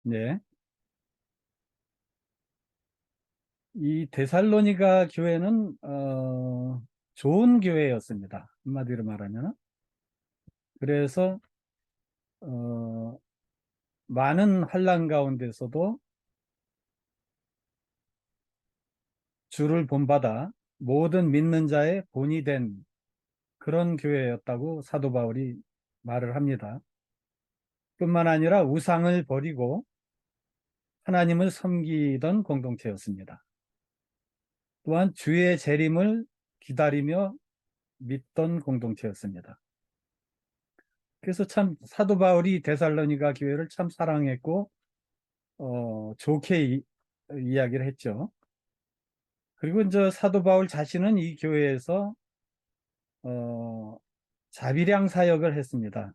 네. 이 데살로니가 교회는 좋은 교회였습니다. 한마디로 말하면. 그래서 어, 많은 환난 가운데서도 주를 본받아 모든 믿는 자의 본이 된 그런 교회였다고 사도 바울이 말을 합니다. 뿐만 아니라 우상을 버리고 하나님을 섬기던 공동체였습니다. 또한 주의 재림을 기다리며 믿던 공동체였습니다. 그래서 참 사도 바울이 데살로니가 교회를 참 사랑했고 좋게 이야기를 했죠. 그리고 이제 사도 바울 자신은 이 교회에서 어, 자비량 사역을 했습니다.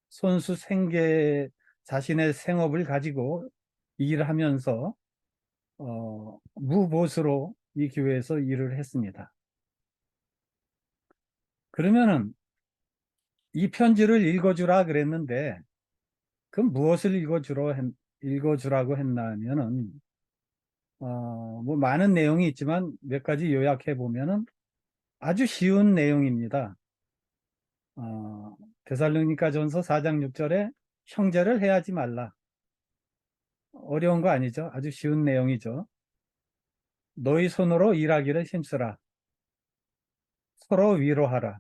손수 생계 자신의 생업을 가지고 일을 하면서 무보수로 이 교회에서 일을 했습니다. 그러면은 이 편지를 읽어주라 그랬는데 그 무엇을 읽어주라고 했나 하면은 뭐 많은 내용이 있지만 몇 가지 요약해 보면은 아주 쉬운 내용입니다. 어, 데살로니가전서 4장 6절에 형제를 해하지 말라. 어려운 거 아니죠? 아주 쉬운 내용이죠. 너희 손으로 일하기를 힘쓰라. 서로 위로하라.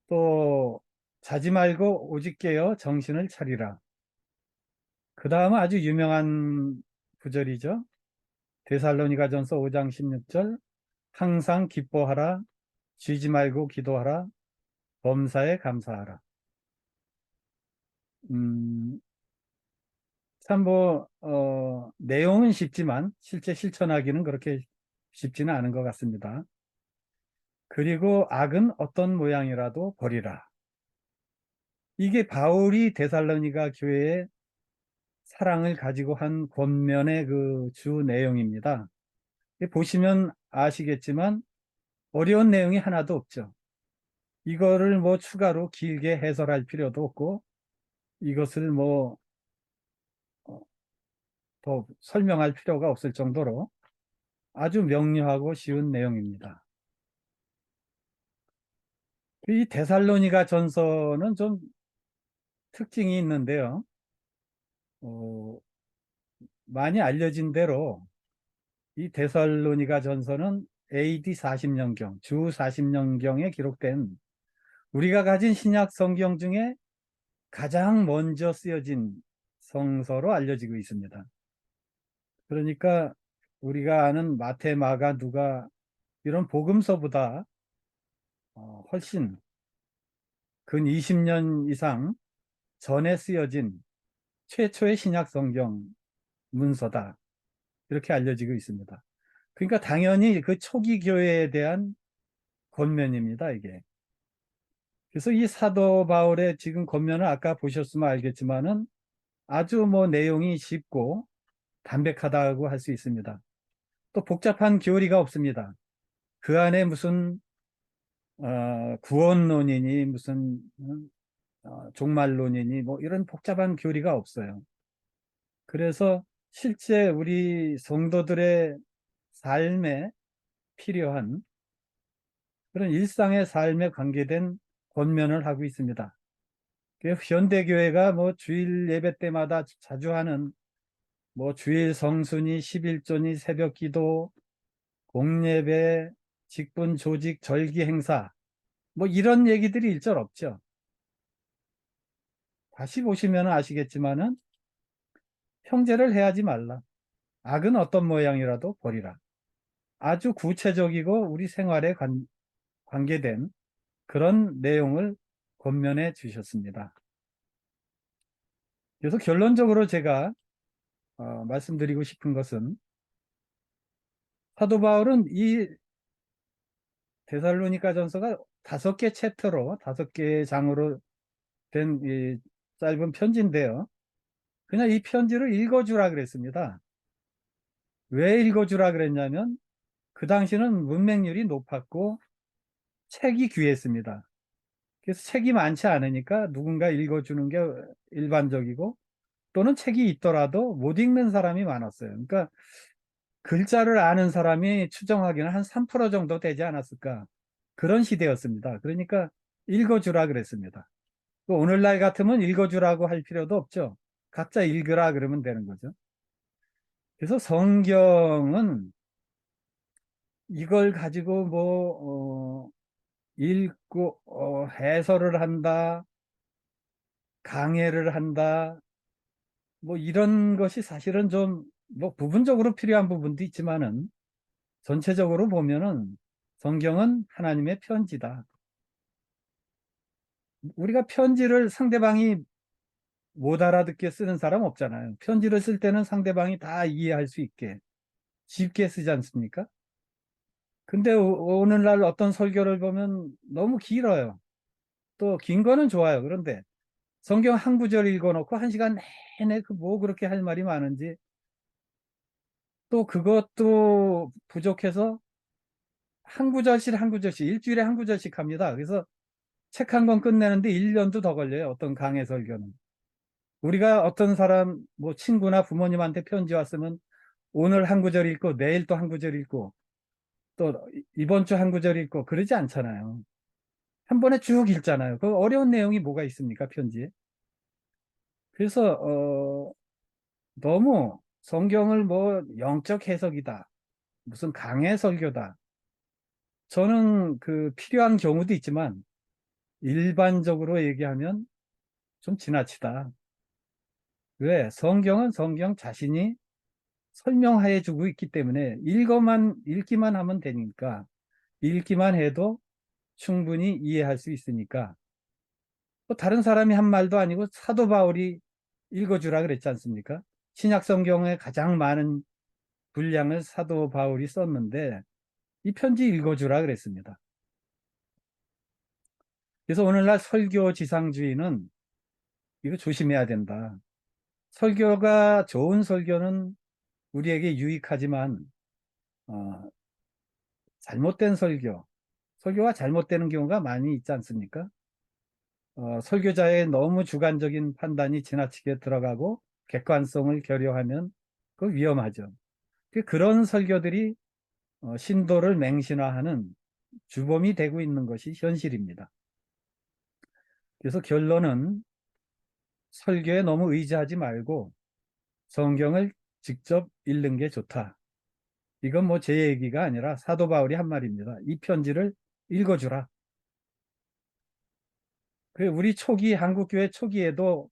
또 자지 말고 오직 깨어 정신을 차리라. 그 다음은 아주 유명한 구절이죠. 데살로니가전서 5장 16절 항상 기뻐하라. 쉬지 말고 기도하라. 범사에 감사하라. 음, 참 내용은 쉽지만 실제 실천하기는 그렇게 쉽지는 않은 것 같습니다. 그리고 악은 어떤 모양이라도 버리라. 이게 바울이 데살로니가 교회에 사랑을 가지고 한 권면의 그 주 내용입니다. 보시면 아시겠지만 어려운 내용이 하나도 없죠. 이거를 뭐 추가로 길게 해설할 필요도 없고 이것을 더 설명할 필요가 없을 정도로 아주 명료하고 쉬운 내용입니다. 이 데살로니가 전서는 좀 특징이 있는데요. 어, 많이 알려진 대로 이 데살로니가 전서는 AD 40년경, 주 40년경에 기록된 우리가 가진 신약 성경 중에 가장 먼저 쓰여진 성서로 알려지고 있습니다. 그러니까 우리가 아는 마태, 마가, 누가 이런 복음서보다 훨씬 근 20년 이상 전에 쓰여진 최초의 신약 성경 문서다. 이렇게 알려지고 있습니다. 그러니까 당연히 그 초기 교회에 대한 권면입니다, 이게. 그래서 이 사도 바울의 지금 권면을 아까 보셨으면 알겠지만은 아주 내용이 쉽고 담백하다고 할 수 있습니다. 또 복잡한 교리가 없습니다. 그 안에 무슨 구원론이니 무슨 종말론이니 뭐 이런 복잡한 교리가 없어요. 그래서 실제 우리 성도들의 삶에 필요한 그런 일상의 삶에 관계된 권면을 하고 있습니다. 현대교회가 주일 예배 때마다 자주 하는 주일 성수니 11조니 새벽기도 공예배 직분 조직 절기 행사 이런 얘기들이 일절 없죠. 다시 보시면 아시겠지만은 형제를 해하지 말라. 악은 어떤 모양이라도 버리라. 아주 구체적이고 우리 생활에 관계된 그런 내용을 권면해 주셨습니다. 그래서 결론적으로 제가 말씀드리고 싶은 것은 사도 바울은 이 데살로니가 전서가 5개 챕터로 5개 장으로 된 이 짧은 편지인데요. 그냥 이 편지를 읽어주라 그랬습니다. 왜 읽어주라 그랬냐면 그 당시는 문맹률이 높았고 책이 귀했습니다. 그래서 책이 많지 않으니까 누군가 읽어주는 게 일반적이고 또는 책이 있더라도 못 읽는 사람이 많았어요. 그러니까 글자를 아는 사람이 추정하기는 한 3% 정도 되지 않았을까. 그런 시대였습니다. 그러니까 읽어주라 그랬습니다. 오늘날 같으면 읽어주라고 할 필요도 없죠. 각자 읽으라 그러면 되는 거죠. 그래서 성경은 이걸 가지고 읽고 해설을 한다, 강해를 한다, 이런 것이 사실은 좀 부분적으로 필요한 부분도 있지만은 전체적으로 보면은 성경은 하나님의 편지다. 우리가 편지를 상대방이 못 알아듣게 쓰는 사람 없잖아요. 편지를 쓸 때는 상대방이 다 이해할 수 있게 쉽게 쓰지 않습니까? 근데 오늘날 어떤 설교를 보면 너무 길어요. 또 긴 거는 좋아요. 그런데 성경 한 구절 읽어놓고 한 시간 내내 그렇게 할 말이 많은지, 또 그것도 부족해서 한 구절씩 한 구절씩 일주일에 한 구절씩 합니다. 그래서 책 한 권 끝내는데 1년도 더 걸려요. 어떤 강해 설교는. 우리가 어떤 사람 친구나 부모님한테 편지 왔으면 오늘 한 구절 읽고 내일 또 한 구절 읽고 또 이번 주 한 구절 읽고 그러지 않잖아요. 한 번에 쭉 읽잖아요. 그 어려운 내용이 뭐가 있습니까, 편지에? 그래서 너무 성경을 영적 해석이다, 무슨 강해 설교다. 저는 그 필요한 경우도 있지만 일반적으로 얘기하면 좀 지나치다. 왜? 성경은 성경 자신이 설명해 주고 있기 때문에 읽기만 하면 되니까, 읽기만 해도 충분히 이해할 수 있으니까, 또 다른 사람이 한 말도 아니고 사도 바울이 읽어주라 그랬지 않습니까? 신약 성경에 가장 많은 분량을 사도 바울이 썼는데 이 편지 읽어주라 그랬습니다. 그래서 오늘날 설교 지상주의는 이거 조심해야 된다. 설교가 좋은 설교는 우리에게 유익하지만 어, 잘못된 설교가 잘못되는 경우가 많이 있지 않습니까? 설교자의 너무 주관적인 판단이 지나치게 들어가고 객관성을 결여하면 그 위험하죠. 그런 설교들이 신도를 맹신화하는 주범이 되고 있는 것이 현실입니다. 그래서 결론은 설교에 너무 의지하지 말고 성경을 직접 읽는 게 좋다. 이건 제 얘기가 아니라 사도 바울이 한 말입니다. 이 편지를 읽어주라. 우리 한국교회 초기에도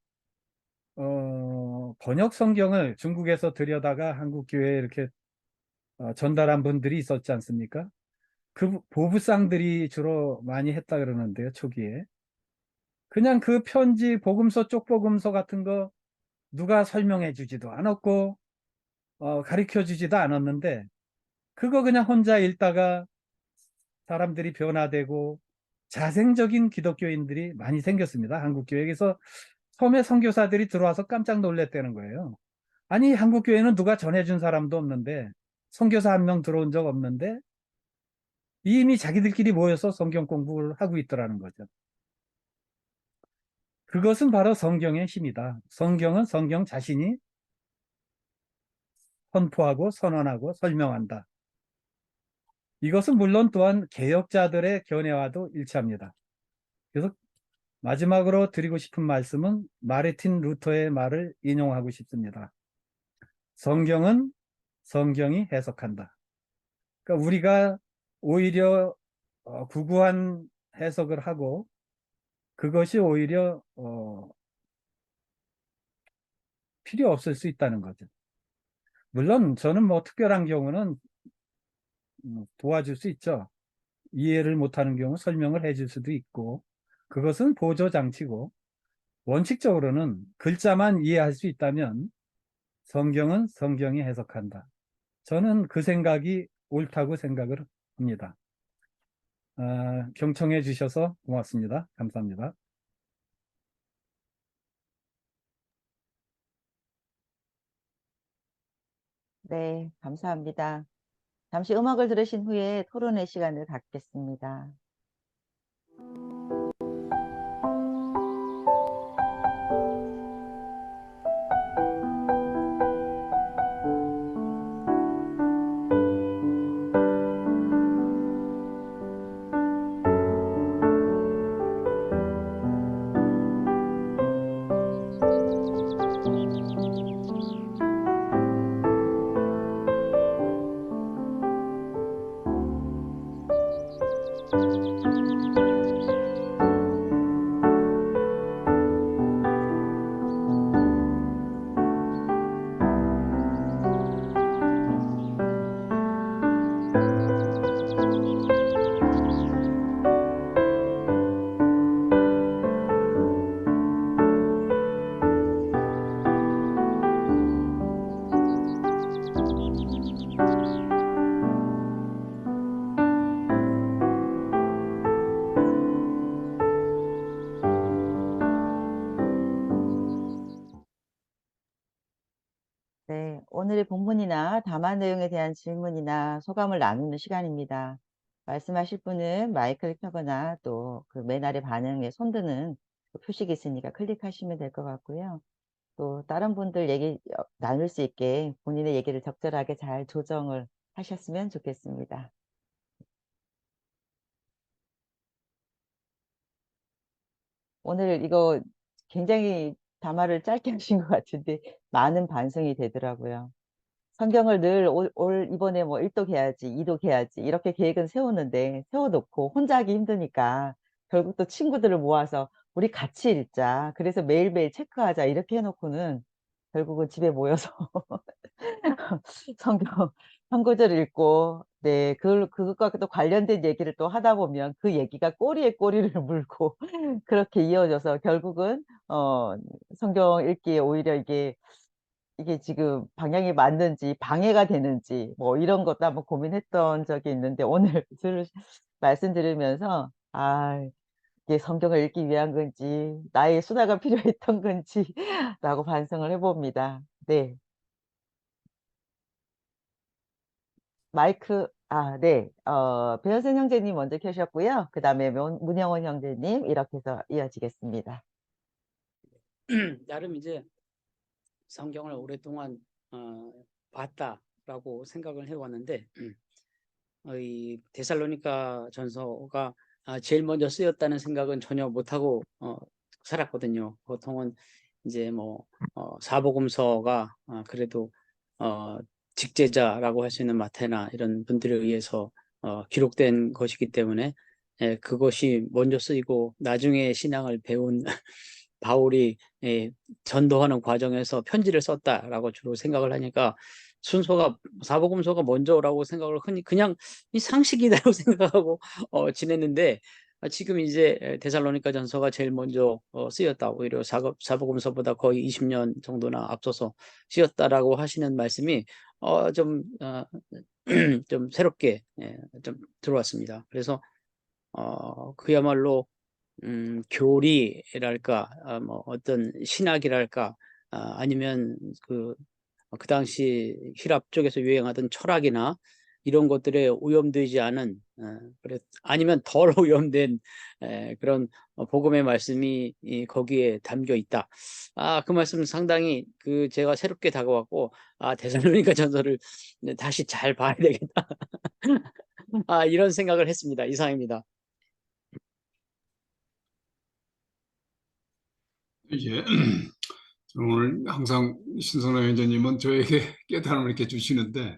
번역 성경을 중국에서 들여다가 한국교회에 이렇게 전달한 분들이 있었지 않습니까? 그 보부상들이 주로 많이 했다 그러는데요, 초기에. 그냥 그 편지, 복음서, 쪽복음서 같은 거 누가 설명해 주지도 않았고, 가르쳐 주지도 않았는데, 그거 그냥 혼자 읽다가 사람들이 변화되고, 자생적인 기독교인들이 많이 생겼습니다, 한국교회에서. 처음에 선교사들이 들어와서 깜짝 놀랐다는 거예요. 아니, 한국교회는 누가 전해준 사람도 없는데, 선교사 한 명 들어온 적 없는데, 이미 자기들끼리 모여서 성경 공부를 하고 있더라는 거죠. 그것은 바로 성경의 힘이다. 성경은 성경 자신이 선포하고 선언하고 설명한다. 이것은 물론 또한 개혁자들의 견해와도 일치합니다. 그래서 마지막으로 드리고 싶은 말씀은 마르틴 루터의 말을 인용하고 싶습니다. 성경은 성경이 해석한다. 그러니까 우리가 오히려 구구한 해석을 하고 그것이 오히려 필요 없을 수 있다는 거죠. 물론 저는 특별한 경우는 도와줄 수 있죠. 이해를 못하는 경우 설명을 해줄 수도 있고, 그것은 보조 장치고, 원칙적으로는 글자만 이해할 수 있다면 성경은 성경이 해석한다. 저는 그 생각이 옳다고 생각을 합니다. 경청해 주셔서 고맙습니다. 감사합니다. 네, 감사합니다. 잠시 음악을 들으신 후에 토론의 시간을 갖겠습니다. 오늘의 본문이나 담화 내용에 대한 질문이나 소감을 나누는 시간입니다. 말씀하실 분은 마이크를 켜거나 또 그 맨 아래 반응에 손드는 그 표식이 있으니까 클릭하시면 될 것 같고요. 또 다른 분들 얘기 나눌 수 있게 본인의 얘기를 적절하게 잘 조정을 하셨으면 좋겠습니다. 오늘 이거 굉장히 담화를 짧게 하신 것 같은데 많은 반성이 되더라고요. 성경을 늘 올 이번에 뭐 1 독 해야지, 2독 해야지 이렇게 계획은 세우는데 세워 놓고 혼자 하기 힘드니까 결국 또 친구들을 모아서 "우리 같이 읽자. 그래서 매일매일 체크하자." 이렇게 해 놓고는 결국은 집에 모여서 성경 한 구절 읽고 네 그것과 또 관련된 얘기를 또 하다 보면 그 얘기가 꼬리에 꼬리를 물고 그렇게 이어져서 결국은 성경 읽기에 오히려 이게 지금 방향이 맞는지 방해가 되는지 뭐 이런 것도 한번 고민했던 적이 있는데 오늘 말씀 들으면서 '아 이게 성경을 읽기 위한 건지 나의 수다가 필요했던 건지.'라고 반성을 해 봅니다. 네. 마이크 네. 배현생 형제님 먼저 켜셨고요. 그다음에 문영원 형제님 이렇게 해서 이어지겠습니다. 나름 이제 성경을 오랫동안 봤다라고 생각을 해왔는데 이 데살로니가 전서가 제일 먼저 쓰였다는 생각은 전혀 못하고 살았거든요. 보통은 이제 뭐 사복음서가 그래도 어, 직제자라고 할 수 있는 마태나 이런 분들에 의해서 기록된 것이기 때문에 그것이 먼저 쓰이고 나중에 신앙을 배운 바울이 전도하는 과정에서 편지를 썼다라고 주로 생각을 하니까 순서가 사복음서가 먼저라고 생각을 흔히 그냥 이 상식이다라고 생각하고 지냈는데 지금 이제 데살로니가 전서가 제일 먼저 쓰였다. 오히려 사복음서보다 거의 20년 정도나 앞서서 쓰였다라고 하시는 말씀이 좀, 좀 새롭게 좀 들어왔습니다. 그래서 그야말로 교리랄까, 뭐 어떤 신학이랄까, 아니면 그 당시 힐랍 쪽에서 유행하던 철학이나 이런 것들에 오염되지 않은, 그래, 아니면 덜 오염된 그런 복음의 말씀이 거기에 담겨 있다. 그 말씀 상당히 제가 새롭게 다가왔고, 데살로니가 전서를 다시 잘 봐야 되겠다. 이런 생각을 했습니다. 이상입니다. 예. 오늘 항상 신선호 위원장님은 저에게 깨달음을 이렇게 주시는데,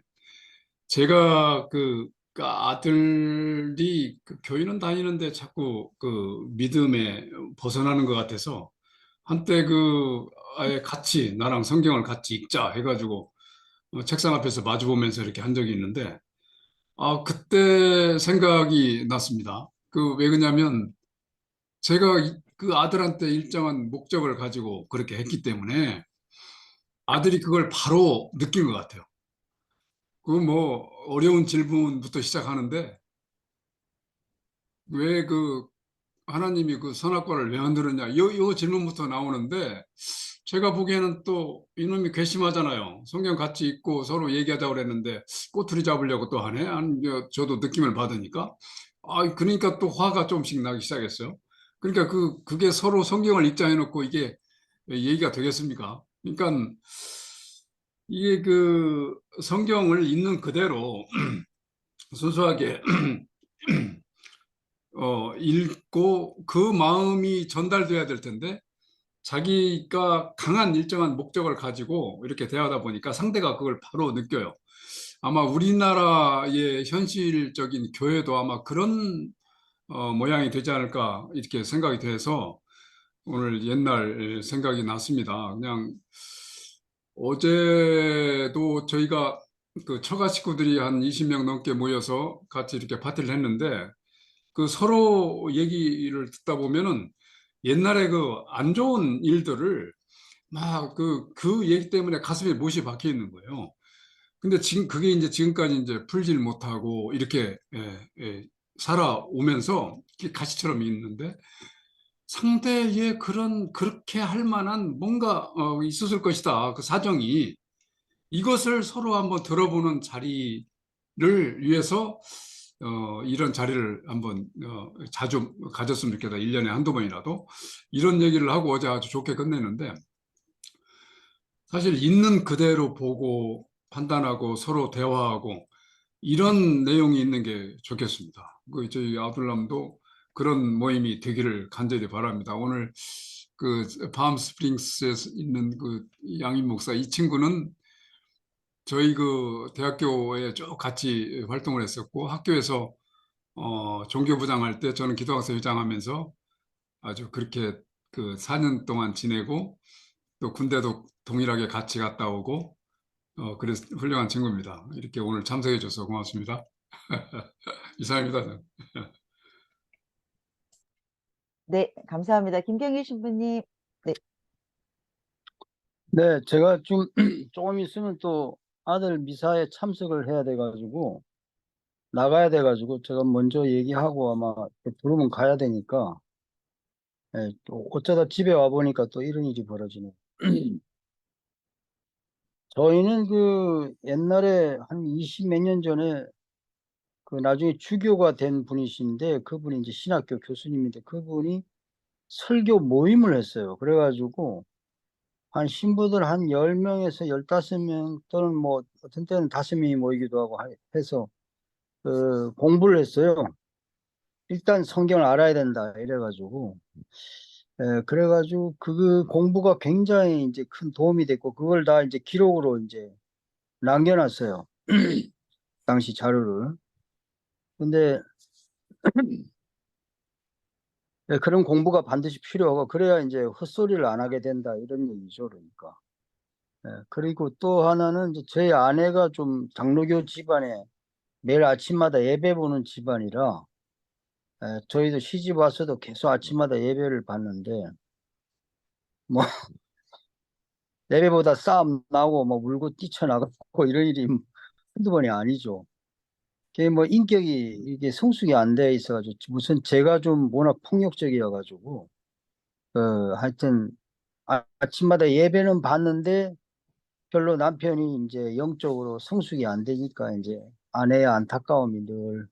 제가 그 아들이 그 교회는 다니는데 자꾸 그 믿음에 벗어나는 것 같아서 한때 아예 같이 나랑 성경을 같이 읽자 해가지고 책상 앞에서 마주보면서 이렇게 한 적이 있는데, 그때 생각이 났습니다. 왜 그러냐면 제가 그 아들한테 일정한 목적을 가지고 그렇게 했기 때문에 아들이 그걸 바로 느낀 것 같아요. 뭐 어려운 질문부터 시작하는데, 왜 하나님이 그 선악과를 왜 만들었냐, 요 질문부터 나오는데, 제가 보기에는 또 이놈이 괘씸하잖아요. 성경 같이 읽고 서로 얘기하자고 그랬는데 꼬투리 잡으려고 또 하네. 저도 느낌을 받으니까. 그러니까 또 화가 조금씩 나기 시작했어요. 그러니까 그게 서로 성경을 읽자 해놓고 이게 얘기가 되겠습니까? 그러니까 이게 성경을 있는 그대로 순수하게 읽고 그 마음이 전달돼야 될 텐데, 자기가 강한 일정한 목적을 가지고 이렇게 대하다 보니까 상대가 그걸 바로 느껴요. 아마 우리나라의 현실적인 교회도 아마 그런 모양이 되지 않을까 이렇게 생각이 돼서 오늘 옛날 생각이 났습니다. 그냥 어제도 저희가 그 처가 식구들이 한 20명 넘게 모여서 같이 이렇게 파티를 했는데, 서로 얘기를 듣다 보면은 옛날에 안 좋은 일들을 막 얘기 때문에 가슴에 못이 박혀 있는 거예요. 근데 지금 그게 이제 지금까지 이제 풀질 못하고 이렇게 살아오면서 이렇게 가시처럼 있는데, 상대의 그렇게 할 만한 뭔가 있었을 것이다. 그 사정이. 이것을 서로 한번 들어보는 자리를 위해서 이런 자리를 한번 자주 가졌으면 좋겠다. 1년에 한두 번이라도. 이런 얘기를 하고 어제 아주 좋게 끝내는데, 사실 있는 그대로 보고 판단하고 서로 대화하고 이런 내용이 있는 게 좋겠습니다. 저희 아둘람도 그런 모임이 되기를 간절히 바랍니다. 오늘 그 밤스프링스에 있는 그 양임 목사 이 친구는 저희 그 대학교에 쭉 같이 활동을 했었고, 학교에서 종교부장 할 때 저는 기도학생 회장하면서 아주 그렇게 그 4년 동안 지내고, 또 군대도 동일하게 같이 갔다 오고, 그래서 훌륭한 친구입니다. 이렇게 오늘 참석해 줘서 고맙습니다. 이상입니다. 저는. 네, 감사합니다. 김경희 신부님. 네, 네, 제가 좀 조금 있으면 또 아들 미사에 참석을 해야 돼가지고 나가야 돼가지고 제가 먼저 얘기하고 아마 또 부르면 가야 되니까 또 어쩌다 집에 와 보니까 또 이런 일이 벌어지네. 저희는 그 옛날에 한 20 몇 년 전에 그 나중에 주교가 된 분이신데 그분이 이제 신학교 교수님인데 그분이 설교 모임을 했어요. 그래가지고 한 신부들 한 10명에서 15명 또는 뭐 어떤 때는 5명이 모이기도 하고 해서 그 공부를 했어요. 일단 성경을 알아야 된다 이래가지고 그래가지고 그 공부가 굉장히 이제 큰 도움이 됐고 그걸 다 이제 기록으로 이제 남겨놨어요. 당시 자료를. 근데 그런 공부가 반드시 필요하고 그래야 이제 헛소리를 안 하게 된다 이런 얘기죠. 그러니까. 그리고 또 하나는 이제 저희 아내가 좀 장로교 집안에 매일 아침마다 예배 보는 집안이라 저희도 시집 와서도 계속 아침마다 예배를 봤는데 뭐 예배보다 싸움 나고 뭐 물고 뛰쳐나가고 이런 일이 한두 번이 아니죠. 그게 뭐 인격이 이게 성숙이 안 돼 있어가지고 무슨 제가 좀 워낙 폭력적이어가지고 하여튼 아침마다 예배는 봤는데 별로 남편이 이제 영적으로 성숙이 안 되니까 이제 아내의 안타까움이 늘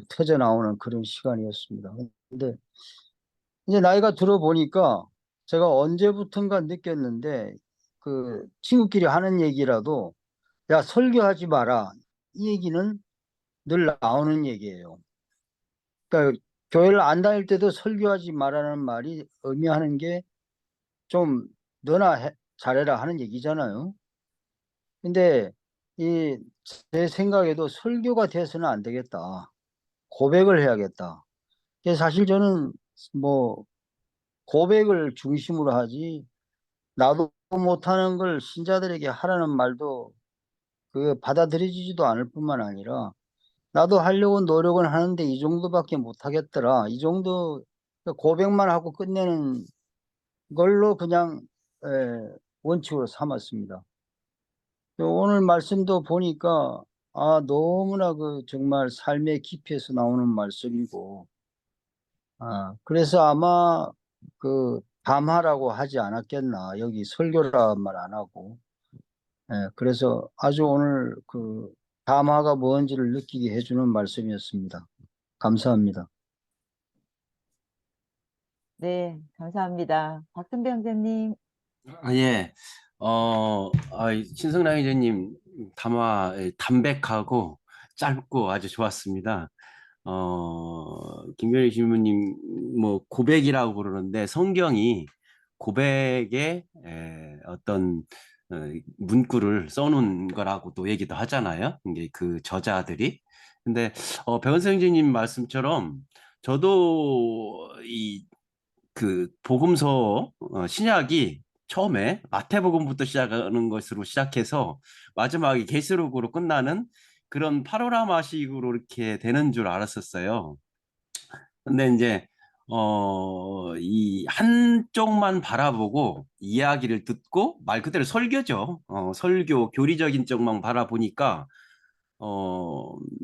터져 나오는 그런 시간이었습니다. 근데 이제 나이가 들어보니까 제가 언제부턴가 느꼈는데 그 친구끼리 하는 얘기라도 야 설교하지 마라 이 얘기는 늘 나오는 얘기예요. 그러니까 교회를 안 다닐 때도 설교하지 말라는 말이 의미하는 게 좀 너나 잘해라 하는 얘기잖아요. 근데 이 제 생각에도 설교가 돼서는 안 되겠다. 고백을 해야겠다. 그래서 사실 저는 뭐 고백을 중심으로 하지 나도 못하는 걸 신자들에게 하라는 말도 그 받아들여지지도 않을 뿐만 아니라 나도 하려고 노력은 하는데 이 정도밖에 못하겠더라. 이 정도 고백만 하고 끝내는 걸로 그냥 원칙으로 삼았습니다. 오늘 말씀도 보니까 너무나 그 정말 삶의 깊이에서 나오는 말씀이고 그래서 아마 그 담화라고 하지 않았겠나. 여기 설교라 말 안 하고. 그래서 아주 오늘 그 담화가 뭔지를 느끼게 해주는 말씀이었습니다. 감사합니다. 네, 감사합니다. 박승배 형제님. 예. 신성랑 회장님 담화 담백하고 짧고 아주 좋았습니다. 김변희 신부님 뭐 고백이라고 그러는데 성경이 고백의 어떤 문구를 써놓은 거라고 또 얘기도 하잖아요. 이게 그 저자들이. 근데 백원생 형제님 말씀처럼 저도 이 그 복음서 신약이 처음에 마태복음부터 시작하는 것으로 시작해서 마지막에 계시록으로 끝나는 그런 파노라마식으로 이렇게 되는 줄 알았었어요. 근데 이제 이 한쪽만 바라보고 이야기를 듣고 말 그대로 설교죠. 설교 교리적인 쪽만 바라보니까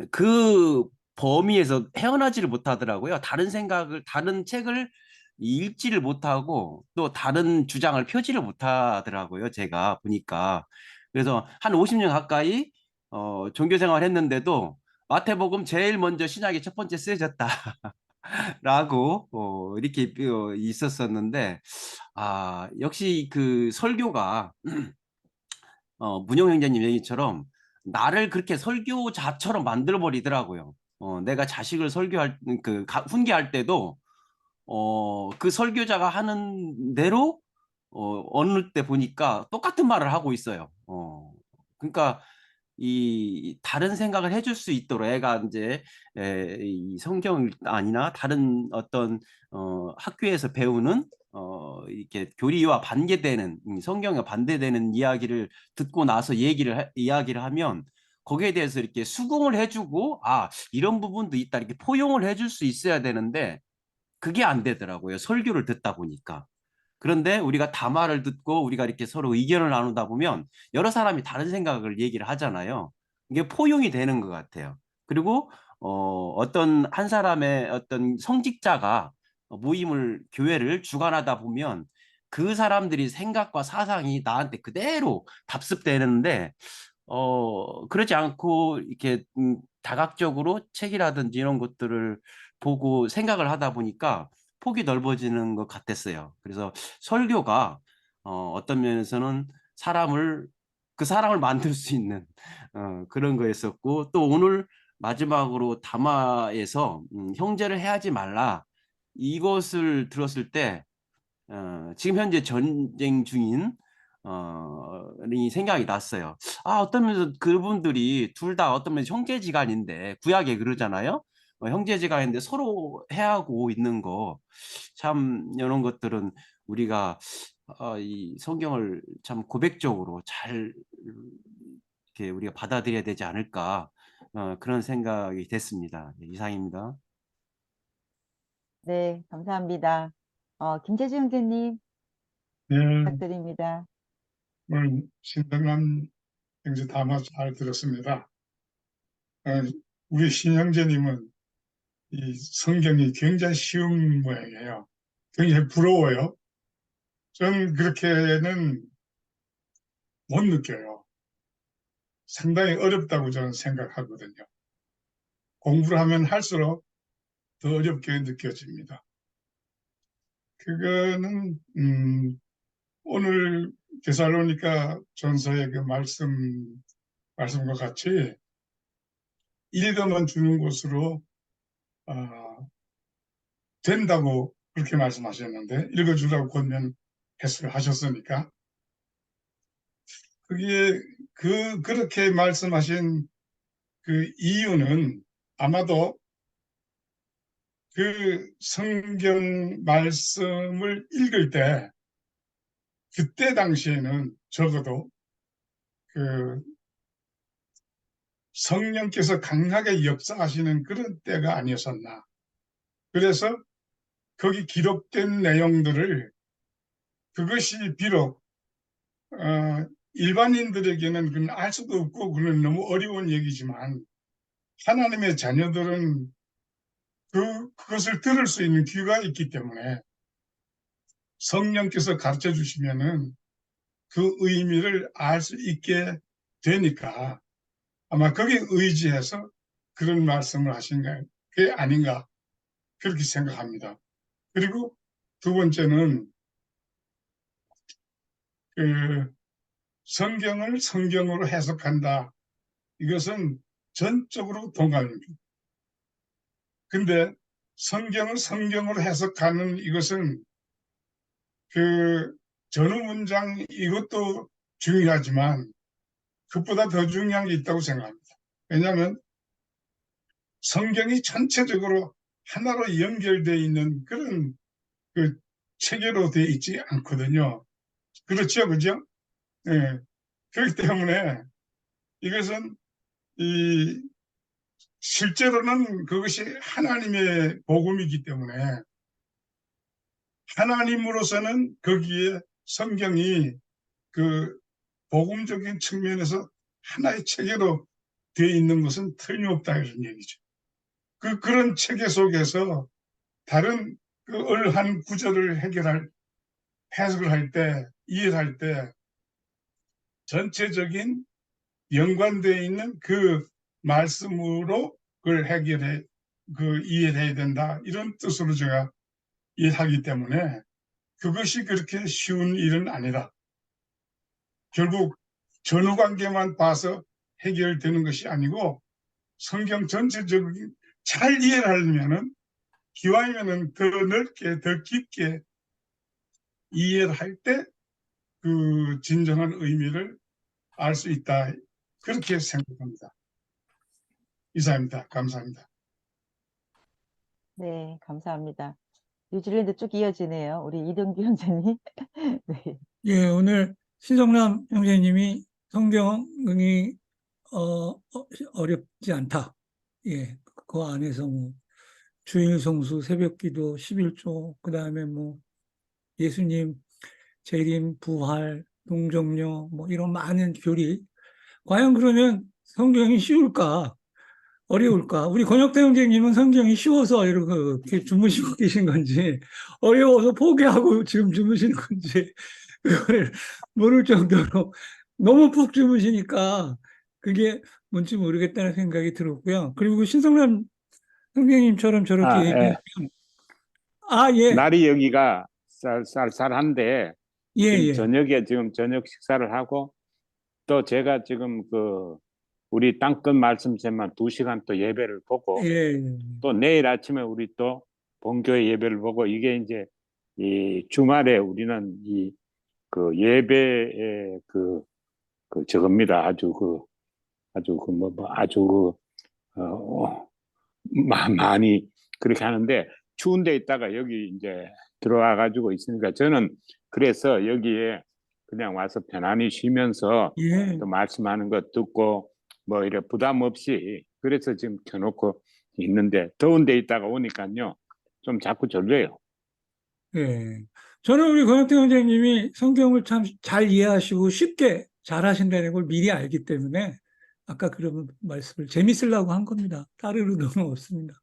그 범위에서 헤어나지를 못하더라고요. 다른 생각을, 다른 책을 읽지를 못하고 또 다른 주장을 펴지를 못하더라고요. 제가 보니까. 그래서 한 50년 가까이 종교 생활 했는데도 마태복음 제일 먼저 신약의 첫 번째 쓰여졌다라고 이렇게 있었었는데, 역시 그 설교가 문용 형제님 얘기처럼 나를 그렇게 설교자처럼 만들어 버리더라고요. 내가 자식을 훈계할 때도 그 설교자가 하는 대로 어느 때 보니까 똑같은 말을 하고 있어요. 그러니까 이 다른 생각을 해줄 수 있도록 애가 이제 이 성경이나 다른 어떤 학교에서 배우는 이렇게 교리와 반대되는 성경과 반대되는 이야기를 듣고 나서 이야기를 하면 거기에 대해서 이렇게 수긍을 해주고 이런 부분도 있다 이렇게 포용을 해줄 수 있어야 되는데 그게 안 되더라고요. 설교를 듣다 보니까. 그런데 우리가 담화를 듣고 우리가 이렇게 서로 의견을 나누다 보면 여러 사람이 다른 생각을 얘기를 하잖아요. 이게 포용이 되는 것 같아요. 그리고 어떤 한 사람의 어떤 성직자가 교회를 주관하다 보면 그 사람들이 생각과 사상이 나한테 그대로 답습되는데 그러지 않고 이렇게 다각적으로 책이라든지 이런 것들을 보고 생각을 하다 보니까 폭이 넓어지는 것 같았어요. 그래서 설교가 어떤 면에서는 그 사람을 만들 수 있는 그런 거였었고, 또 오늘 마지막으로 담화에서 형제를 해하지 말라 이것을 들었을 때 지금 현재 전쟁 중인 이 생각이 났어요. 어떤 면에서 그분들이 둘 다 어떤 면에서 형제지간인데 구약에 그러잖아요. 형제지간인데 서로 해하고 있는 거 참 이런 것들은 우리가 이 성경을 참 고백적으로 잘 이렇게 우리가 받아들여야 되지 않을까 그런 생각이 됐습니다. 네, 이상입니다. 네, 감사합니다. 김재주 형제님 네, 부탁드립니다. 오늘 신성한 형제 담화 잘 들었습니다. 어, 우리 신형제님은 이 성경이 굉장히 쉬운 모양이에요. 굉장히 부러워요. 저는 그렇게는 못 느껴요. 상당히 어렵다고 저는 생각하거든요. 공부를 하면 할수록 더 어렵게 느껴집니다. 그거는 오늘 데살로니가 전서의 그 말씀과 같이 읽어만 주는 것으로 된다고 그렇게 말씀하셨는데, 읽어주라고 권면했을 하셨으니까 그게 그렇게 말씀하신 그 이유는 아마도 그 성경 말씀을 읽을 때 그때 당시에는 적어도 그 성령께서 강하게 역사하시는 그런 때가 아니었었나. 그래서 거기 기록된 내용들을, 그것이 비록 일반인들에게는 그건 알 수도 없고 그건 너무 어려운 얘기지만 하나님의 자녀들은 그것을 들을 수 있는 귀가 있기 때문에 성령께서 가르쳐 주시면은 그 의미를 알 수 있게 되니까 아마 거기에 의지해서 그런 말씀을 하신 게 아닌가 그렇게 생각합니다. 그리고 두 번째는 그 성경을 성경으로 해석한다. 이것은 전적으로 동감입니다. 근데 성경을 성경으로 해석하는 이것은 그 전후 문장 이것도 중요하지만 그것보다 더 중요한 게 있다고 생각합니다. 왜냐하면 성경이 전체적으로 하나로 연결되어 있는 그런 그 체계로 되어 있지 않거든요. 그렇죠, 그죠? 예. 그렇기 때문에 이것은 실제로는 그것이 하나님의 복음이기 때문에 하나님으로서는 거기에 성경이 그 복음적인 측면에서 하나의 체계로 되어 있는 것은 틀림없다 이런 얘기죠. 그런 체계 속에서 다른 그 얼한 구절을 해석을 할 때, 이해를 할 때 전체적인 연관되어 있는 그 말씀으로 그걸 이해해야 된다. 이런 뜻으로 제가 이해하기 때문에 그것이 그렇게 쉬운 일은 아니다. 결국 전후 관계만 봐서 해결되는 것이 아니고 성경 전체적인 잘 이해를 하려면은 기왕이면은 더 넓게, 더 깊게 이해를 할 때 그 진정한 의미를 알 수 있다. 그렇게 생각합니다. 이상입니다. 감사합니다. 네, 감사합니다. 뉴질랜드 쭉 이어지네요. 우리 이동규 형제님. 네. 예, 오늘 신성남 형제님이 성경이 어렵지 않다. 예, 그 안에서 뭐 주일 성수, 새벽기도, 11조, 그 다음에 뭐 예수님 재림, 부활, 동정녀, 뭐 이런 많은 교리. 과연 그러면 성경이 쉬울까? 어려울까? 우리 권혁태 형제님은 성경이 쉬워서 이렇게 주무시고 계신 건지, 어려워서 포기하고 지금 주무시는 건지, 그거를 모를 정도로 너무 푹 주무시니까 그게 뭔지 모르겠다는 생각이 들었고요. 그리고 신성남 선생님처럼 저렇게 얘기하면, 예, 날이 여기가 쌀쌀한데 예, 지금 예. 저녁에 지금 저녁 식사를 하고 또 제가 지금 우리 땅끝 말씀새만 2시간 또 예배를 보고 예, 또 내일 아침에 우리 또 본교회 예배를 보고 이게 이제 이 주말에 우리는 그 예배의 저겁니다. 많이 그렇게 하는데 추운 데 있다가 여기 이제 들어와 가지고 있으니까 저는 그래서 여기에 그냥 와서 편안히 쉬면서 예. 또 말씀하는 거 듣고 뭐 이래 부담 없이 그래서 지금 켜놓고 있는데 더운 데 있다가 오니까요 좀 자꾸 졸려요. 예. 저는 우리 권혁태 원장님이 성경을 참 잘 이해하시고 쉽게 잘 하신다는 걸 미리 알기 때문에 아까 그런 말씀을 재밌으려고 한 겁니다. 다른 의도는 없습니다.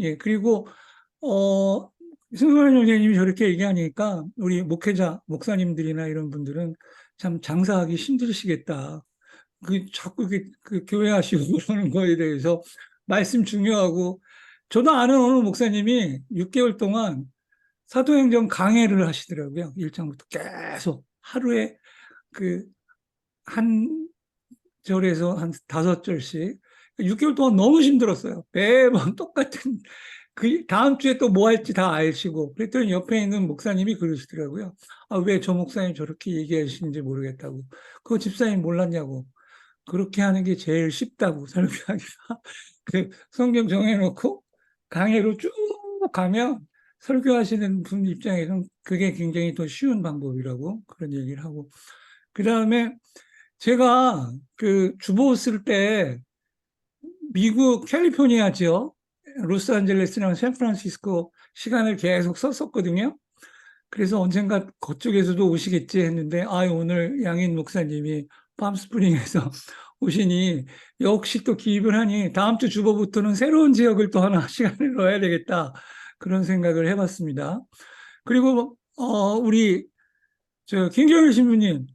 예, 그리고, 승관원 원장님이 저렇게 얘기하니까 우리 목회자, 목사님들이나 이런 분들은 참 장사하기 힘드시겠다. 자꾸 그 교회 하시고 그러는 거에 대해서 말씀 중요하고 저도 아는 어느 목사님이 6개월 동안 사도행전 강해를 하시더라고요. 1장부터 계속 하루에 한 절에서 한 5절씩 6개월 동안 너무 힘들었어요. 매번 똑같은 다음 주에 또 뭐 할지 다 아시고 그랬더니 옆에 있는 목사님이 그러시더라고요. 왜 저 목사님 저렇게 얘기하시는지 모르겠다고. 그거 집사님 몰랐냐고. 그렇게 하는 게 제일 쉽다고 설교하기가. 성경 정해놓고 강해로 쭉 가면 설교하시는 분 입장에서는 그게 굉장히 더 쉬운 방법이라고 그런 얘기를 하고. 그 다음에 제가 주보 쓸 때 미국 캘리포니아죠. 로스앤젤레스랑 샌프란시스코 시간을 계속 썼었거든요. 그래서 언젠가 그쪽에서도 오시겠지 했는데 오늘 양인 목사님이 팜스프링에서 오시니 역시 또 기입을 하니 다음 주 주보부터는 새로운 지역을 또 하나 시간을 넣어야 되겠다. 그런 생각을 해봤습니다. 그리고 우리 김경일 신부님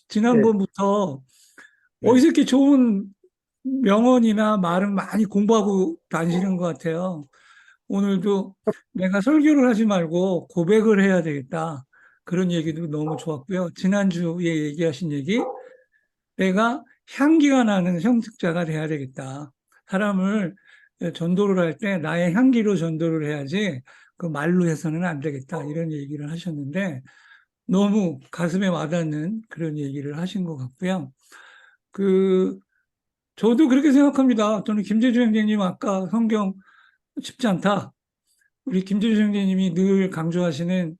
지난번부터 네. 어디서 이렇게 좋은 명언이나 말을 많이 공부하고 다니시는 것 같아요. 오늘도 내가 설교를 하지 말고 고백을 해야 되겠다. 그런 얘기도 너무 좋았고요. 지난주에 얘기하신 얘기, 내가 향기가 나는 형식자가 돼야 되겠다. 사람을 전도를 할 때 나의 향기로 전도를 해야지 그 말로 해서는 안 되겠다. 이런 얘기를 하셨는데 너무 가슴에 와닿는 그런 얘기를 하신 것 같고요. 저도 그렇게 생각합니다. 저는 김재주 형제님 아까 성경 쉽지 않다. 우리 김재주 형제님이 늘 강조하시는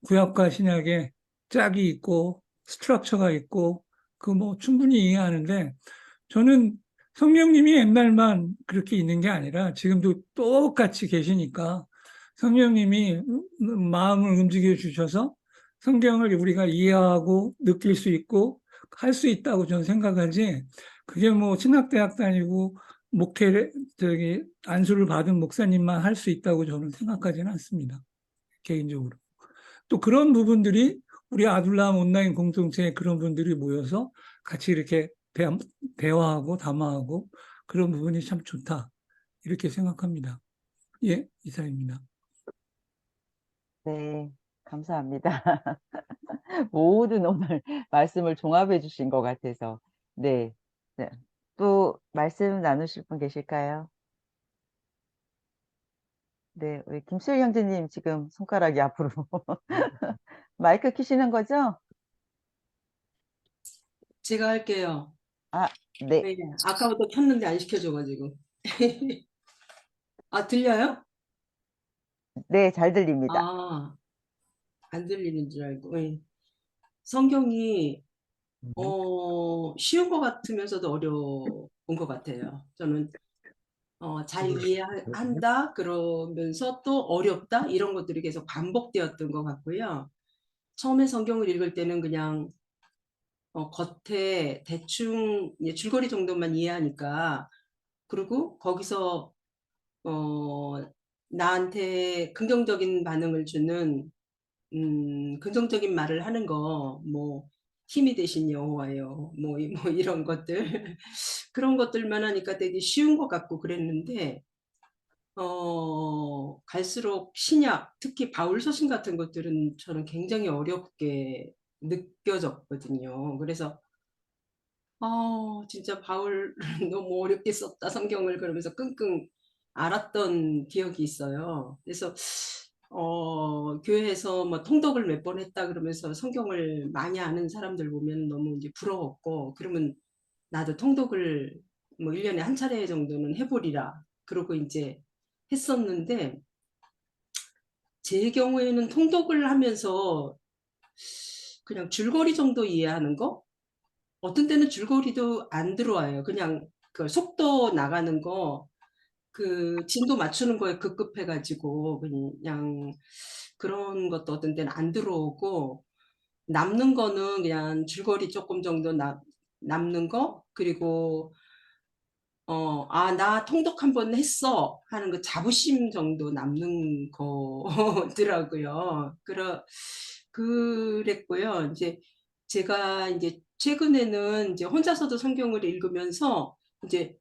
구약과 신약에 짝이 있고 스트럭처가 있고 충분히 이해하는데 저는 성령님이 옛날만 그렇게 있는 게 아니라 지금도 똑같이 계시니까 성령님이 마음을 움직여 주셔서 성경을 우리가 이해하고 느낄 수 있고 할 수 있다고 저는 생각하지 그게 신학대학 다니고 안수를 받은 목사님만 할 수 있다고 저는 생각하지는 않습니다. 개인적으로. 또 그런 부분들이 우리 아둘람 온라인 공동체에 그런 분들이 모여서 같이 이렇게 대화하고 담화하고 그런 부분이 참 좋다. 이렇게 생각합니다. 예, 이사입니다. 네, 감사합니다. 모든 오늘 말씀을 종합해 주신 것 같아서. 네. 네. 또 말씀 나누실 분 계실까요? 네, 우리 김수일 형제님 지금 손가락이 앞으로 마이크 켜시는 거죠? 제가 할게요. 아, 네. 네, 아까부터 켰는데 안 시켜줘가지고. 아, 들려요? 네, 잘 들립니다. 아, 안 들리는 줄 알고. 예. 성경이 쉬운 것 같으면서도 어려운 것 같아요. 저는 잘 이해한다 그러면서 또 어렵다 이런 것들이 계속 반복되었던 것 같고요. 처음에 성경을 읽을 때는 그냥 겉에 대충 줄거리 정도만 이해하니까, 그리고 거기서 나한테 긍정적인 반응을 주는 긍정적인 말을 하는 거, 뭐 힘이 되신 여호와요, 뭐 이런 것들 그런 것들만 하니까 되게 쉬운 것 같고 그랬는데, 갈수록 신약, 특히 바울 서신 같은 것들은 저는 굉장히 어렵게 느껴졌거든요. 그래서 진짜 바울 너무 어렵게 썼다 성경을, 그러면서 끙끙 앓았던 기억이 있어요. 그래서 교회에서 뭐 통독을 몇 번 했다 그러면서 성경을 많이 아는 사람들 보면 너무 이제 부러웠고, 그러면 나도 통독을 뭐 1년에 한 차례 정도는 해보리라 그러고 이제 했었는데, 제 경우에는 통독을 하면서 그냥 줄거리 정도 이해하는 거, 어떤 때는 줄거리도 안 들어와요. 그냥 그 속도 나가는 거, 그 진도 맞추는 거에 급급해가지고 그냥 그런 것도 어떤 때는 안 들어오고, 남는 거는 그냥 줄거리 조금 정도 남는 거, 그리고 나 통독 한번 했어 하는 그 자부심 정도 남는 거더라고요. 그랬고요. 이제 제가 이제 최근에는 이제 혼자서도 성경을 읽으면서 이제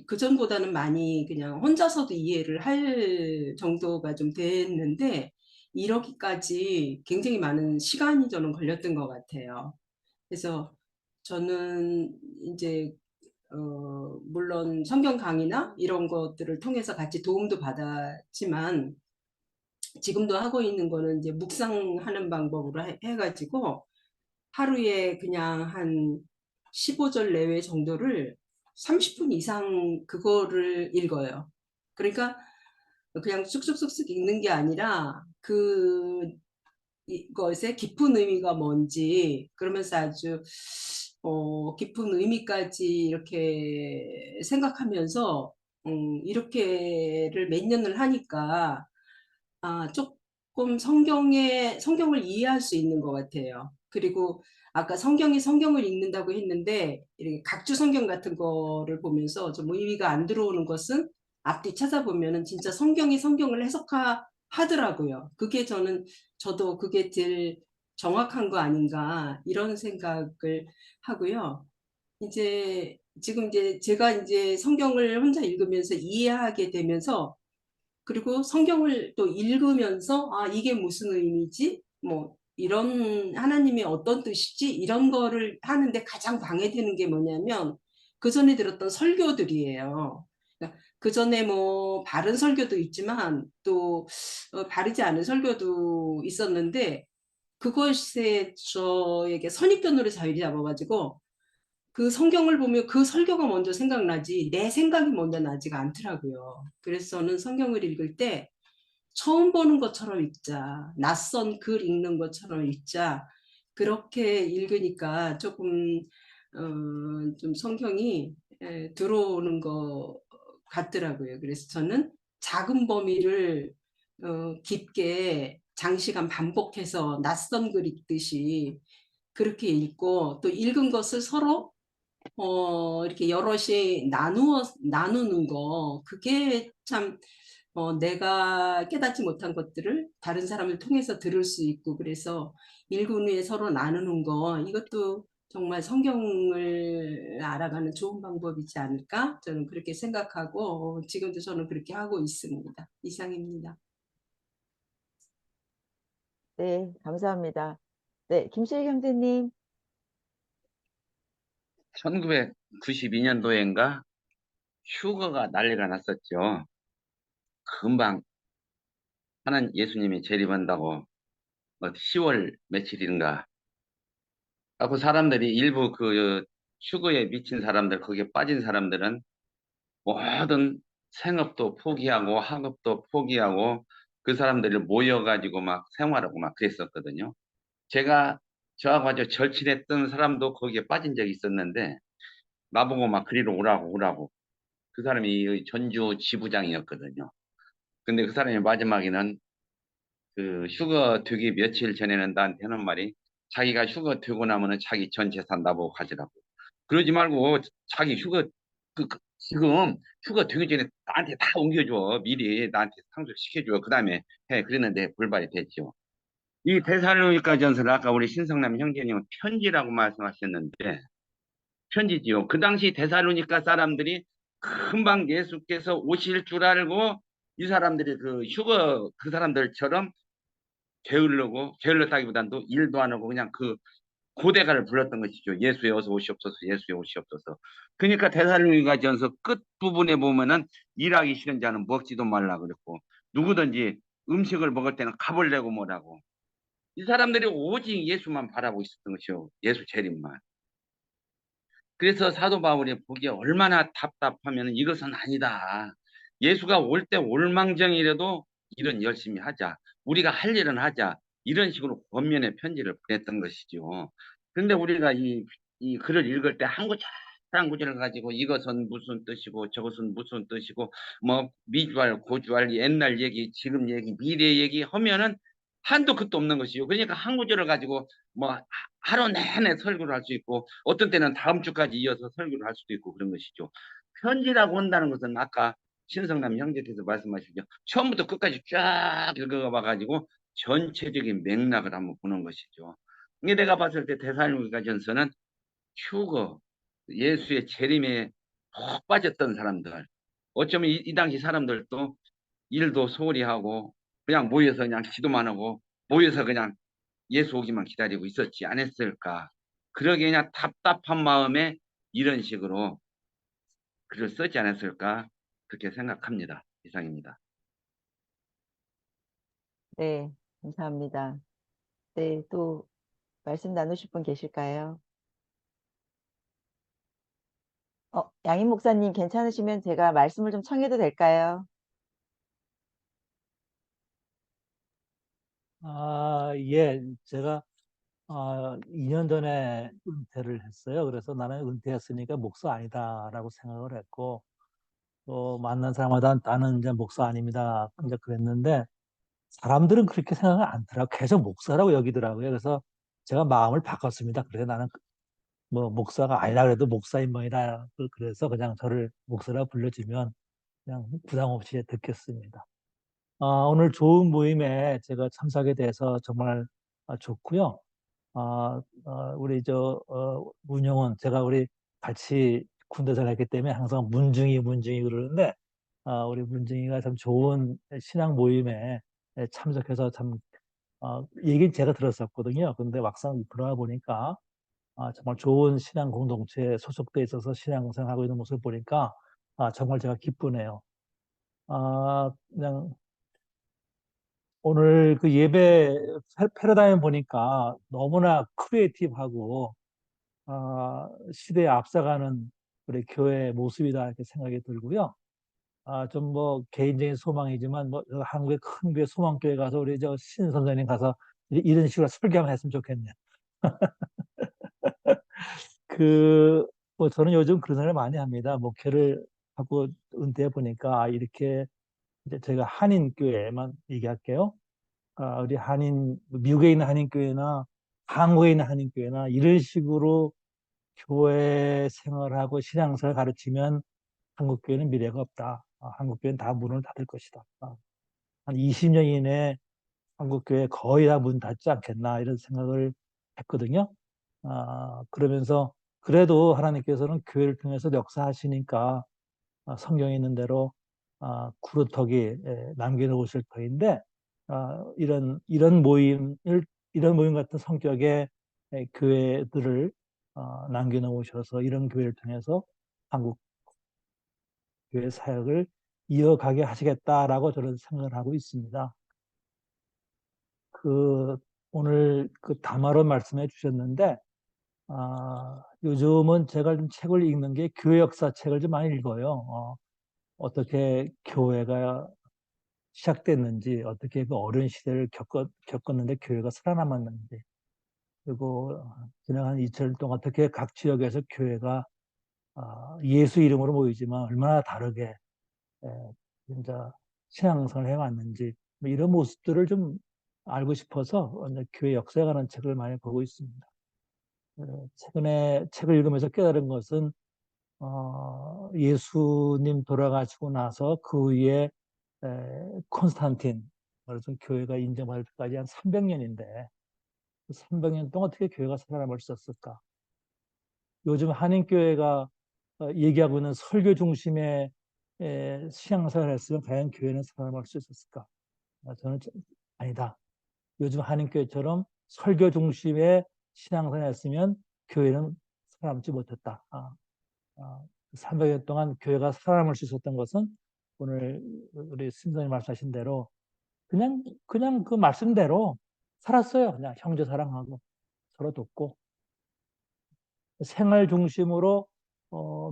그전보다는 많이 그냥 혼자서도 이해를 할 정도가 좀 됐는데, 이러기까지 굉장히 많은 시간이 저는 걸렸던 것 같아요. 그래서 저는 이제 물론 성경 강의나 이런 것들을 통해서 같이 도움도 받았지만, 지금도 하고 있는 거는 이제 묵상하는 방법으로 해가지고 하루에 그냥 한 15절 내외 정도를 30분 이상 그거를 읽어요. 그러니까 그냥 쑥쑥쑥쑥 읽는 게 아니라 이것의 깊은 의미가 뭔지, 그러면서 아주 깊은 의미까지 이렇게 생각하면서 이렇게를 몇 년을 하니까 조금 성경을 이해할 수 있는 것 같아요. 그리고 아까 성경을 읽는다고 했는데, 이렇게 각주 성경 같은 거를 보면서 좀 의미가 안 들어오는 것은 앞뒤 찾아보면은 진짜 성경이 성경을 해석하더라고요. 저도 그게 제일 정확한 거 아닌가 이런 생각을 하고요. 지금 제가 이제 성경을 혼자 읽으면서 이해하게 되면서, 그리고 성경을 또 읽으면서 이게 무슨 의미지? 뭐 이런 하나님이 어떤 뜻이지? 이런 거를 하는데 가장 방해되는 게 뭐냐면, 그 전에 들었던 설교들이에요. 그러니까 그 전에 뭐 바른 설교도 있지만 또 바르지 않은 설교도 있었는데, 그것에 저에게 선입견으로 자리 잡아가지고 그 성경을 보면 그 설교가 먼저 생각나지 내 생각이 먼저 나지가 않더라고요. 그래서 저는 성경을 읽을 때 처음 보는 것처럼 읽자, 낯선 글 읽는 것처럼 읽자, 그렇게 읽으니까 조금 좀 성경이 들어오는 것 같더라고요. 그래서 저는 작은 범위를 깊게 장시간 반복해서 낯선 글 읽듯이 그렇게 읽고, 또 읽은 것을 서로 이렇게 여럿이 나누는 거, 그게 참 내가 깨닫지 못한 것들을 다른 사람을 통해서 들을 수 있고 그래서 일군위에 서로 나누는 거 이것도 정말 성경을 알아가는 좋은 방법이지 않을까? 저는 그렇게 생각하고 지금도 저는 그렇게 하고 있습니다. 이상입니다. 네, 감사합니다. 네, 김실 형제님. 1992년도인가 휴거가 난리가 났었죠. 금방 하나님 예수님이 재림한다고 10월 며칠인가 하고 사람들이 일부 그 휴거에 미친 사람들 거기에 빠진 사람들은 모든 생업도 포기하고 학업도 포기하고 그 사람들을 모여가지고 막 생활하고 막 그랬었거든요. 제가 저하고 아주 절친했던 사람도 거기에 빠진 적이 있었는데 나보고 막 그리로 오라고 그 사람이 전주 지부장이었거든요. 근데 그 사람이 마지막에는 그 휴거 되기 며칠 전에는 나한테 하는 말이 자기가 휴거 되고 나면은 자기 전 재산 나보고 가지라고. 그러지 말고 자기 휴거 지금 휴거 되기 전에 나한테 다 옮겨줘. 미리 나한테 상속시켜줘. 그 다음에 해. 그랬는데 불발이 됐죠. 이 데살로니가 전서를 아까 우리 신성남 형제님은 편지라고 말씀하셨는데 편지지요. 그 당시 데살로니가 사람들이 금방 예수께서 오실 줄 알고 이 사람들이 그 휴거 그 사람들처럼 게을렀다기보다도 일도 안 하고 그냥 그 고대가를 불렀던 것이죠. 예수에 어서 오시옵소서, 예수에 오시옵소서. 그러니까 데살로니가 전서 끝 부분에 보면은 일하기 싫은 자는 먹지도 말라 그랬고 누구든지 음식을 먹을 때는 값을 내고 뭐라고. 이 사람들이 오직 예수만 바라고 있었던 것이요. 예수 재림만. 그래서 사도 바울이 보기에 얼마나 답답하면 이것은 아니다. 예수가 올 때 올망정이라도 일은 열심히 하자. 우리가 할 일은 하자. 이런 식으로 권면의 편지를 보냈던 것이죠. 그런데 우리가 이 글을 읽을 때 한 구절 한 구절을 가지고 이것은 무슨 뜻이고 저것은 무슨 뜻이고 뭐 미주알 고주알 옛날 얘기 지금 얘기 미래 얘기 하면은 한도 끝도 없는 것이요. 그러니까 한 구절을 가지고 뭐 하루 내내 설교를 할 수 있고 어떤 때는 다음 주까지 이어서 설교를 할 수도 있고 그런 것이죠. 편지라고 한다는 것은 아까 신성남 형제께서 말씀하시죠. 처음부터 끝까지 쫙 읽어봐 가지고 전체적인 맥락을 한번 보는 것이죠. 이게 내가 봤을 때 데살로니가 전서는 휴거 예수의 재림에 푹 빠졌던 사람들 어쩌면 이 당시 사람들도 일도 소홀히 하고 그냥 모여서 그냥 기도만 하고 모여서 그냥 예수 오기만 기다리고 있었지 않았을까. 그러게 그냥 답답한 마음에 이런 식으로 글을 쓰지 않았을까 그렇게 생각합니다. 이상입니다. 네, 감사합니다. 네, 또 말씀 나누실 분 계실까요? 양임 목사님 괜찮으시면 제가 말씀을 좀 청해도 될까요? 예, 제가 2년 전에 은퇴를 했어요. 그래서 나는 은퇴했으니까 목사 아니다라고 생각을 했고, 또 만난 사람마다 나는 이제 목사 아닙니다. 이제 그랬는데 사람들은 그렇게 생각을 안 하더라고요. 계속 목사라고 여기더라고요. 그래서 제가 마음을 바꿨습니다. 그래서 나는 뭐 목사가 아니라 그래도 목사인 모양이다. 그래서 그냥 저를 목사라 불러주면 그냥 부담 없이 듣겠습니다. 오늘 좋은 모임에 제가 참석하게 돼서 정말 좋고요. 우리 문영원, 제가 우리 같이 군대 생활했기 때문에 항상 문중이 그러는데, 우리 문중이가 참 좋은 신앙 모임에 참석해서 참, 얘기는 제가 들었었거든요. 근데 막상 들어와 보니까, 정말 좋은 신앙 공동체에 소속돼 있어서 신앙생활하고 있는 모습을 보니까, 정말 제가 기쁘네요. 그냥 오늘 그 예배 패러다임 보니까 너무나 크리에이티브하고 시대에 앞서가는 우리 교회의 모습이다 이렇게 생각이 들고요. 좀 뭐 개인적인 소망이지만 뭐 한국의 큰 교회 소망교회 가서 우리 신 선생님 가서 이런 식으로 설교 한번 했으면 좋겠네요. 뭐 저는 요즘 그런 생각을 많이 합니다. 목회를 하고 은퇴해 보니까 이렇게 이제 제가 한인교회만 얘기할게요. 우리 미국에 있는 한인교회나 한국에 있는 한인교회나 이런 식으로 교회 생활하고 신앙생활 가르치면 한국교회는 미래가 없다. 한국교회는 다 문을 닫을 것이다. 한 20년 이내에 한국교회 거의 다 문 닫지 않겠나 이런 생각을 했거든요. 그러면서 그래도 하나님께서는 교회를 통해서 역사하시니까 성경에 있는 대로 구루터기 남겨놓으실 터인데 이런 모임 같은 성격의 교회들을 남겨놓으셔서 이런 교회를 통해서 한국 교회 사역을 이어가게 하시겠다라고 저는 생각을 하고 있습니다. 오늘 담화로 말씀해 주셨는데 요즘은 제가 좀 책을 읽는 게 교회 역사 책을 좀 많이 읽어요. 어떻게 교회가 시작됐는지, 어떻게 그 어려운 시대를 겪었는데 교회가 살아남았는지, 그리고 지난 2000년 동안 어떻게 각 지역에서 교회가 예수 이름으로 모이지만 얼마나 다르게 진짜 신앙생활을 해왔는지 뭐 이런 모습들을 좀 알고 싶어서 교회 역사에 관한 책을 많이 보고 있습니다. 최근에 책을 읽으면서 깨달은 것은 예수님 돌아가시고 나서 그 위에 콘스탄틴, 그래서 교회가 인정받을 때까지 한 300년인데 300년 동안 어떻게 교회가 살아남을 수 있었을까? 요즘 한인교회가 얘기하고 있는 설교 중심의 신앙생활을 했으면 과연 교회는 살아남을 수 있었을까? 저는 아니다. 요즘 한인교회처럼 설교 중심의 신앙생활을 했으면 교회는 살아남지 못했다. 300년 동안 교회가 살아남을 수 있었던 것은 오늘 우리 심사님 말씀하신 대로 그냥 그 말씀대로 살았어요. 그냥 형제 사랑하고 서로 돕고 생활 중심으로